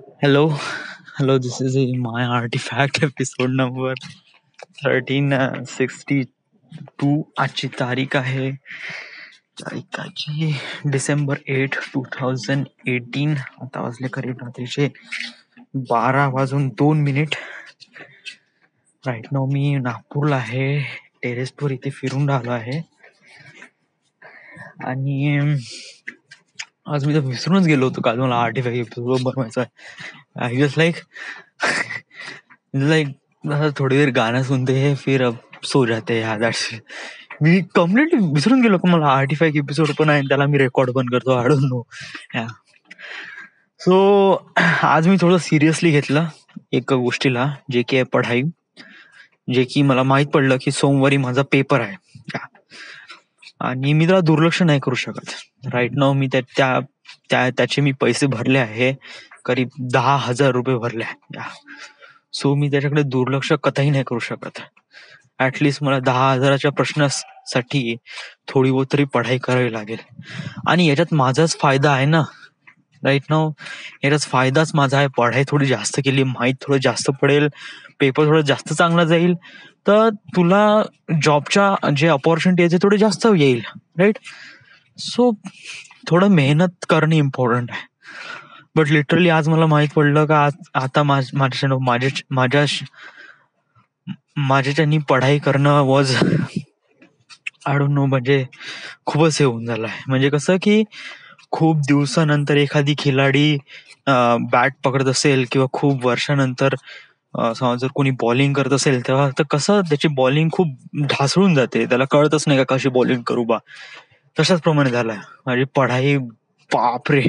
Hello. This is my artifact episode number 1362. आजची तारीख आहे डिसेंबर 8, 2018. आता वाजले करीब रात्रीचे 12:02. राईट नाव मी नागपूरला आहे. टेरेसवर इथे फिरून राहिलो आहे आणि आज मी तर विसरूनच गेलो होतो काल मला आर्टिफॅक्ट एपिसोड बनवायचा आहे. आई जस्ट लाईक थोड़ी देर गाना सुनते हैं फिर अब सो जाते हैं यार. मी कम्प्लिटली विसरून गेलो की मला आर्टिफॅक्ट एपिसोड पण आहे, त्याला मी रेकॉर्ड पण करतो. I don't no. सो आज मी थोडं सिरियसली घेतलं एक गोष्टीला, जे की आहे पढाई. जे की मला माहित पडलं की सोमवारी माझा पेपर आहे आणि मी त्याला दुर्लक्ष नाही करू शकत. राईट नाव मी त्याचे मी पैसे भरले आहे, करीब 10,000 रुपये भरले आहे. सो मी त्याच्याकडे दुर्लक्ष कथाही नाही करू शकत. ऍटलिस्ट मला 10,000च्या प्रश्नासाठी थोडी बहुत तरी पढाई करावी लागेल आणि याच्यात माझाच फायदा आहे ना. राईट नाव याचाच फायदाच माझा आहे. पढाई थोडी जास्त केली, माहित थोडं जास्त पडेल, पेपर थोडं जास्त चांगला जाईल, तर तुला जॉबच्या जे अपॉर्च्युनिटी आहे ते थोडे जास्त येईल. राईट. सो थोडं मेहनत करणे इम्पॉर्टंट आहे. बट लिटरली आज मला माहित पडलं का आता माझ्याच्यानी पढाई करणं वॉज आय डोंट नो, म्हणजे खूपच हे होऊन झालं आहे. म्हणजे कसं की खूप दिवसानंतर एखादी खिलाडी बॅट पकडत असेल किंवा खूप वर्षानंतर समजा जर कोणी बॉलिंग करत असेल तेव्हा तर कसं त्याची बॉलिंग खूप ढासळून जाते, त्याला कळतच नाही का कशी बॉलिंग करू बा. तशाच प्रमाणे झालाय माझी पढाई. बापरे,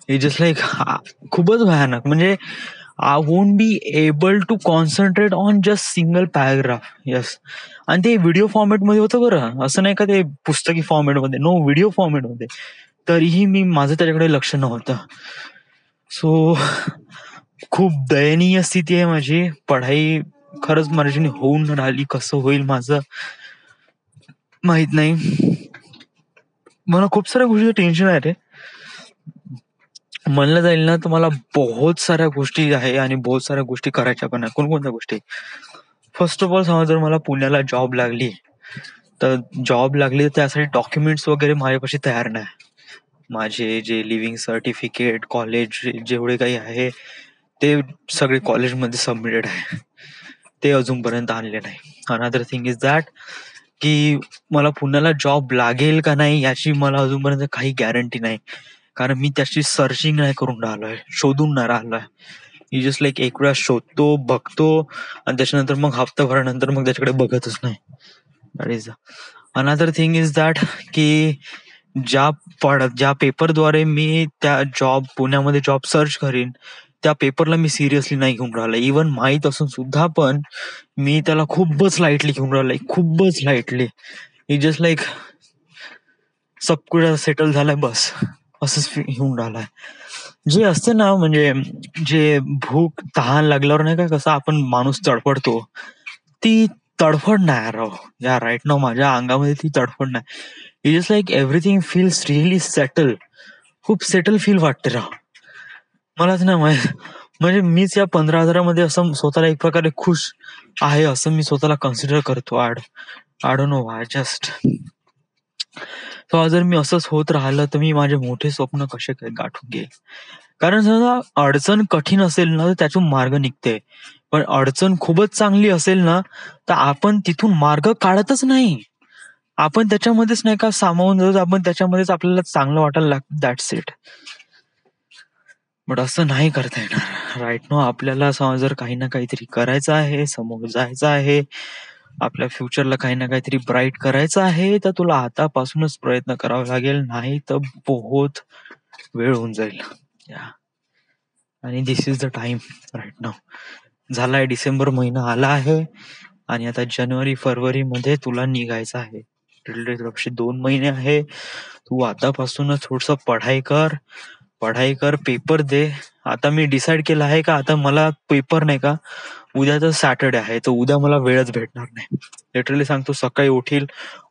इट जस्ट लाईक खूपच भयानक. म्हणजे I won't be able to concentrate on just single paragraph. Yes. आणि ते व्हिडिओ फॉर्मॅटमध्ये होतं बरं, असं नाही का ते पुस्तकी फॉर्मॅटमध्ये, नो, व्हिडिओ फॉर्मॅटमध्ये. तरीही माझं त्याच्याकडे लक्ष नव्हतं. सो खूप दयनीय स्थिती आहे माझी. पढाई खरंच माझ्याने होऊन राहिली, कसं होईल माझं माहित नाही. मला खूप साऱ्या गोष्टी टेन्शन आहे रे. म्हणलं जाईल ना तर मला बहुत साऱ्या गोष्टी आहे आणि बहुत साऱ्या गोष्टी करायच्या पण आहे. कोणकोणत्या गोष्टी? फर्स्ट ऑफ ऑल समजा जर मला पुण्याला जॉब लागली तर त्यासाठी डॉक्युमेंट्स वगैरे माझ्यापाशी तयार नाही. माझे जे लिव्हिंग सर्टिफिकेट, कॉलेज जेवढे काही आहे ते सगळे कॉलेजमध्ये सबमिटेड आहे, ते अजूनपर्यंत आणले नाही. अनदर थिंग इज दॅट की मला पुण्याला जॉब लागेल का नाही याची मला अजूनपर्यंत काही गॅरंटी नाही, कारण मी त्याची सर्चिंग नाही करून राहिलोय, शोधून नाही राहिलोय. यू जस्ट लाईक एक वेळा शोधतो, बघतो आणि त्याच्यानंतर मग हप्ताभरानंतर मग त्याच्याकडे बघतच नाही. That is another thing is that की ज्या पेपरद्वारे मी त्या पुण्यामध्ये जॉब सर्च करीन त्या पेपरला मी सिरियसली नाही घेऊन राहिलो. इव्हन माहित असून सुद्धा पण मी त्याला खूपच लाईटली घेऊन राहिलोय, खूपच लाईटली. इट जस्ट लाईक सब कुछ सेटल झालाय बस, असंच घेऊन राहिलाय. जे असते ना, म्हणजे जे भूक तहान लागल्यावर नाही का कसं आपण माणूस तडफडतो, ती तडफड नाही राव या राईट नाव माझ्या अंगामध्ये, ती तडफड नाही. It just like everything feels really settle. खूप सेटल फील वाटते राव. मलाच नाही माहित, म्हणजे मीच या 15,000मध्ये असं स्वतःला एक प्रकारे खुश आहे असं मी स्वतःला कन्सिडर करतो. I don't know why just. जर मी असंच होत राहिलं तर मी माझे मोठे स्वप्न कसे काय गाठून घेईल. कारण समजा अडचण कठीण असेल ना तर त्यातून मार्ग निघते, पण अडचण खूपच चांगली असेल ना तर आपण तिथून मार्ग काढतच नाही. आपण त्याच्यामध्येच नाही का सामावून जातो, आपण त्याच्यामध्येच आपल्याला चांगलं वाटायला लागतं. That's it. बट असं नाही करता येणार. राईट नो आपल्याला समजा जर काही ना काहीतरी करायचं आहे, समोर जायचं आहे, आपल्या फ्युचरला काही ना काहीतरी ब्राईट करायचं आहे, तर तुला आतापासूनच प्रयत्न करावा लागेल, नाही तर बहुत वेळ होऊन जाईल. आणि दिस इज द टाइम राईट नाव. झालाय डिसेंबर महिना आला आहे आणि आता जानेवारी फरवरी मध्ये तुला निघायचं आहे. 2 महिने आहे. तू आतापासूनच थोडस पढाई कर, पेपर दे. आता मी डिसाईड केलं आहे का आता मला पेपर नाही का, उद्या तर सॅटर्डे आहे तर उद्या मला वेळच भेटणार नाही. लिटरली सांगतो, सकाळी उठील,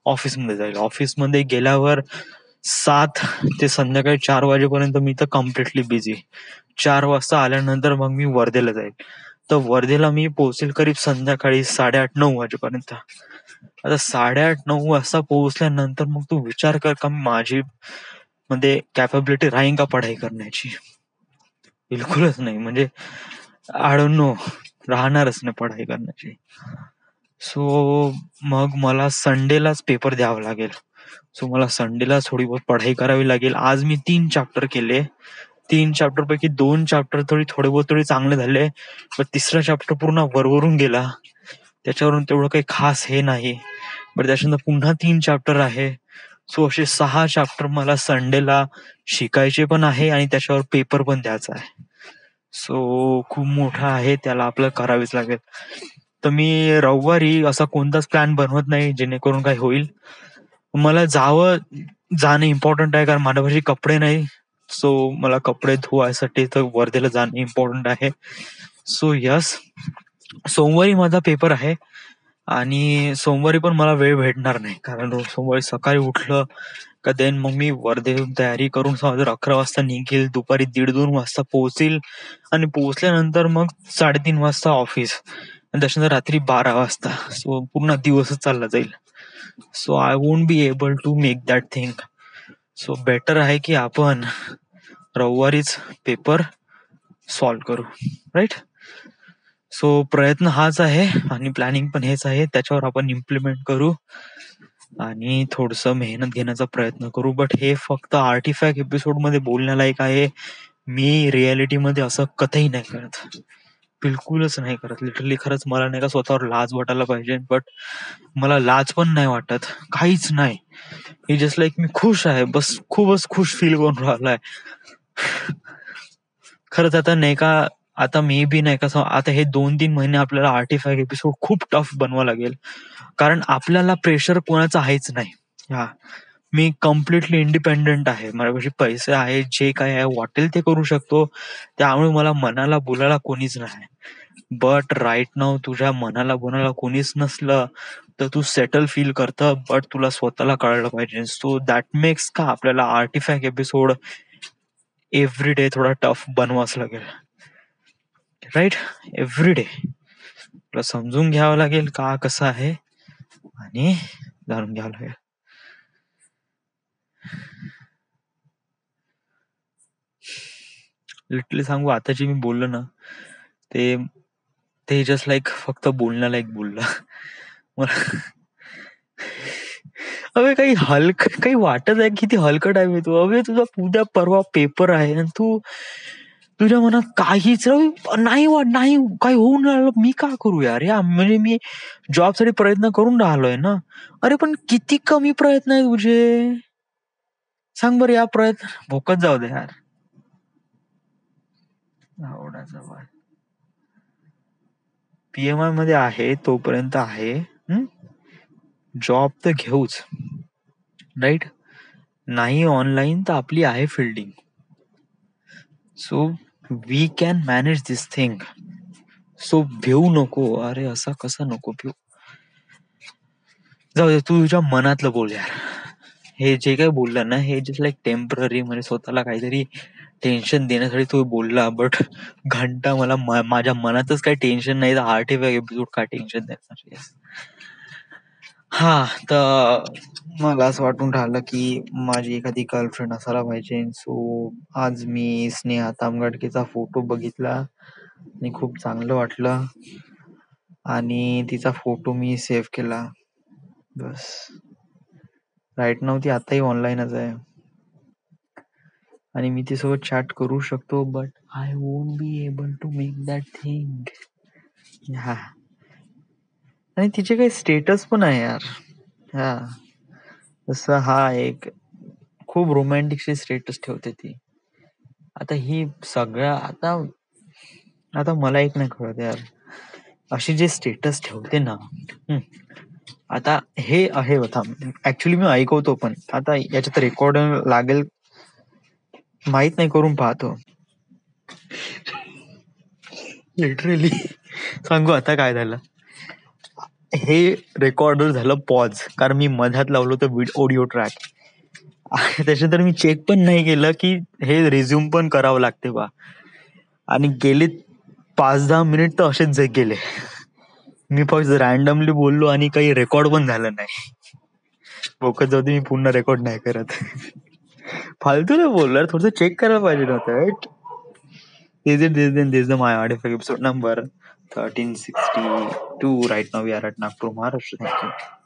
ऑफिसमध्ये जाईल, ऑफिसमध्ये गेल्यावर 7 ते संध्याकाळी 4 वाजेपर्यंत मी तर कम्प्लिटली बिझी. 4 वाजता आल्यानंतर मग मी वर्धेला जाईल. तर वर्धेला मी पोहोचेल करीब संध्याकाळी 8:30-9 वाजेपर्यंत. आता 8:30-9 वाजता पोहोचल्यानंतर मग तू विचार कर का माझी मध्ये कॅपॅबिलिटी राहीन का पढाई करण्याची? बिलकुलच नाही. म्हणजे आय डोंट नो, राहणारच नाही पढाई करण्याची. सो मग मला संडेलाच पेपर द्यावा लागेल. सो मला संडेला थोडी बहुत पढाई करावी लागेल. आज मी 3 चॅप्टर केले. 3 चॅप्टर पैकी 2 चॅप्टर थोडे चांगले झाले. पण तिसरा चॅप्टर पूर्ण वरवरून गेला. त्याच्यावरून तेवढं काही खास हे नाही. बट त्याच्यानंतर पुन्हा 3 चॅप्टर आहे. सो असे 6 चॅप्टर मला संडेला शिकायचे पण आहे आणि त्याच्यावर पेपर पण द्यायचा आहे. सो खूप मोठा आहे, त्याला आपल्याला करावेच लागेल. तर मी रविवारी असा कोणताच प्लॅन बनवत नाही जेणेकरून काय होईल. मला जाणं इम्पॉर्टंट आहे कारण माझ्यापाशी कपडे नाही. सो मला कपडे धुवायसाठी तर वर्धेला जाणं इम्पॉर्टंट आहे. सो यस, सोमवारी माझा पेपर आहे आणि सोमवारी पण मला वेळ भेटणार नाही कारण रोज सोमवारी सकाळी उठलं का देन मग मी वर्धेहून तयारी करून समजा 11 वाजता निघेल, दुपारी 1:30-2 वाजता पोहोचेल आणि पोहोचल्यानंतर मग 3:30 वाजता ऑफिस आणि त्याच्यानंतर रात्री 12 वाजता. सो पूर्ण दिवसच चालला जाईल. So I won't be able to make that thing. So better आहे की आपण रविवारीच पेपर सॉल्व्ह करू, राईट? सो प्रयत्न हाच आहे आणि प्लॅनिंग पण हेच आहे. त्याच्यावर आपण इम्प्लिमेंट करू आणि थोडस मेहनत घेण्याचा प्रयत्न करू. बट हे फक्त आर्टिफॅक्ट एपिसोड मध्ये बोलण्यालायक आहे. मी रियालिटीमध्ये असं कधीही नाही करत, बिलकुलच नाही करत. लिटरली खरंच मला नाही का स्वतःवर लाज वाटायला पाहिजे, बट मला लाज पण नाही वाटत, काहीच नाही. ही जस्ट लाईक मी खुश आहे, बस खूपच खुश फील करून राहिलाय. खरंच आता नाही का, आता मे बी नाही का आता हे 2-3 महिने आपल्याला आर्टिफॅक्ट एपिसोड खूप टफ बनवा लागेल कारण आपल्याला प्रेशर कोणाचं आहेच नाही. हा, मी कम्प्लिटली इंडिपेंडेंट आहे. माझ्यापाशी पैसे आहेत, जे काय आहे वाटेल ते करू शकतो. त्यामुळे मला मनाला बोलायला कोणीच नाही. बट राईट नाव तुझ्या मनाला बोलायला कोणीच नसलं तर तू सेटल फील करतं, बट तुला स्वतःला कळलं पाहिजे. सो दॅट मेक्स का आपल्याला आर्टिफॅक्ट एपिसोड एव्हरी डे थोडा टफ बनवाच लागेल, राईट? एव्हरी डे तुला समजून घ्यावं लागेल का कसं आहे आणि जाणून घ्यावं लागेल. लिटरली सांगू, आता जे मी बोललो ना ते ते जस्ट लाईक फक्त बोलण्याला एक बोललं. मला अबे काही वाटत आहे किती हलकट आहे मी तू? अबे तुझा उद्या परवा पेपर आहे आणि तू तुझ्या मनात काहीच नाही नाही काही होऊन राहिलं, मी का करू यार? या म्हणजे मी जॉब साठी प्रयत्न करून राहिलोय ना. अरे पण किती कमी प्रयत्न आहे तुझे, सांग बरं. या प्रयत्न भोकत जाऊ दे यार. आवडाचा बाय पीएमआय मध्ये आहे तोपर्यंत आहे. जॉब तर घेऊच, राईट? नाही ऑनलाईन तर आपली आहे fielding. So we can manage this thing. So भिवू नको. अरे असा कसा नको भिवू. जाऊ दे, तू तुझ्या मनातलं बोल यार. हे जे काही बोलला ना हे जस्ट लाईक टेम्पररी, म्हणजे स्वतःला काहीतरी टेन्शन देण्यासाठी तू बोलला. बट घंटा मला माझ्या मनातच काही टेन्शन नाही तर आर्टिफॅक्ट एपिसोड काय टेन्शन देणार? हा, तर मला असं वाटून राहिलं की माझी एखादी गर्लफ्रेंड असायला पाहिजे. सो आज मी स्नेहा तामगडकेचा फोटो बघितला आणि खूप चांगलं वाटलं आणि तिचा फोटो मी सेव्ह केला. बस. राईट नाव ती आताही ऑनलाईनच आहे आणि मी तिच्यासोबत चॅट करू शकतो, but I won't be able to make that thing. हा, आणि तिचे काही स्टेटस पण आहे यार. हा, जसं हा एक खूप रोमॅन्टिकशी स्टेटस ठेवते ती. आता ही सगळ्या आता मला एक नाही कळत यार, अशी जे स्टेटस ठेवते ना. आता हे आहे होता ऍक्च्युली मी ऐकवतो पण आता याच्यात रेकॉर्ड लागेल माहित नाही, करून पाहतो. लिटरली सांगू आता काय झालं, हे रेकॉर्डर झालं पॉज कारण मी मध्यात लावलो होतं ऑडिओ ट्रॅक त्याच्यानंतर मी चेक पण नाही केलं की हे रिझ्यूम पण करावं लागते बा. आणि गेले 5-10 मिनिट तर असेच गेले. मी फक्त रॅन्डमली बोललो आणि काही रेकॉर्ड पण झालं नाही. बोकत जाऊ दे, मी पुन्हा रेकॉर्ड नाही करत. फालतू नाही बोलणार, थोडस चेक करायला पाहिजे नव्हतं. This is the my artifact episode number 1362. Right now we are at Nagpur, Maharashtra. Thank you.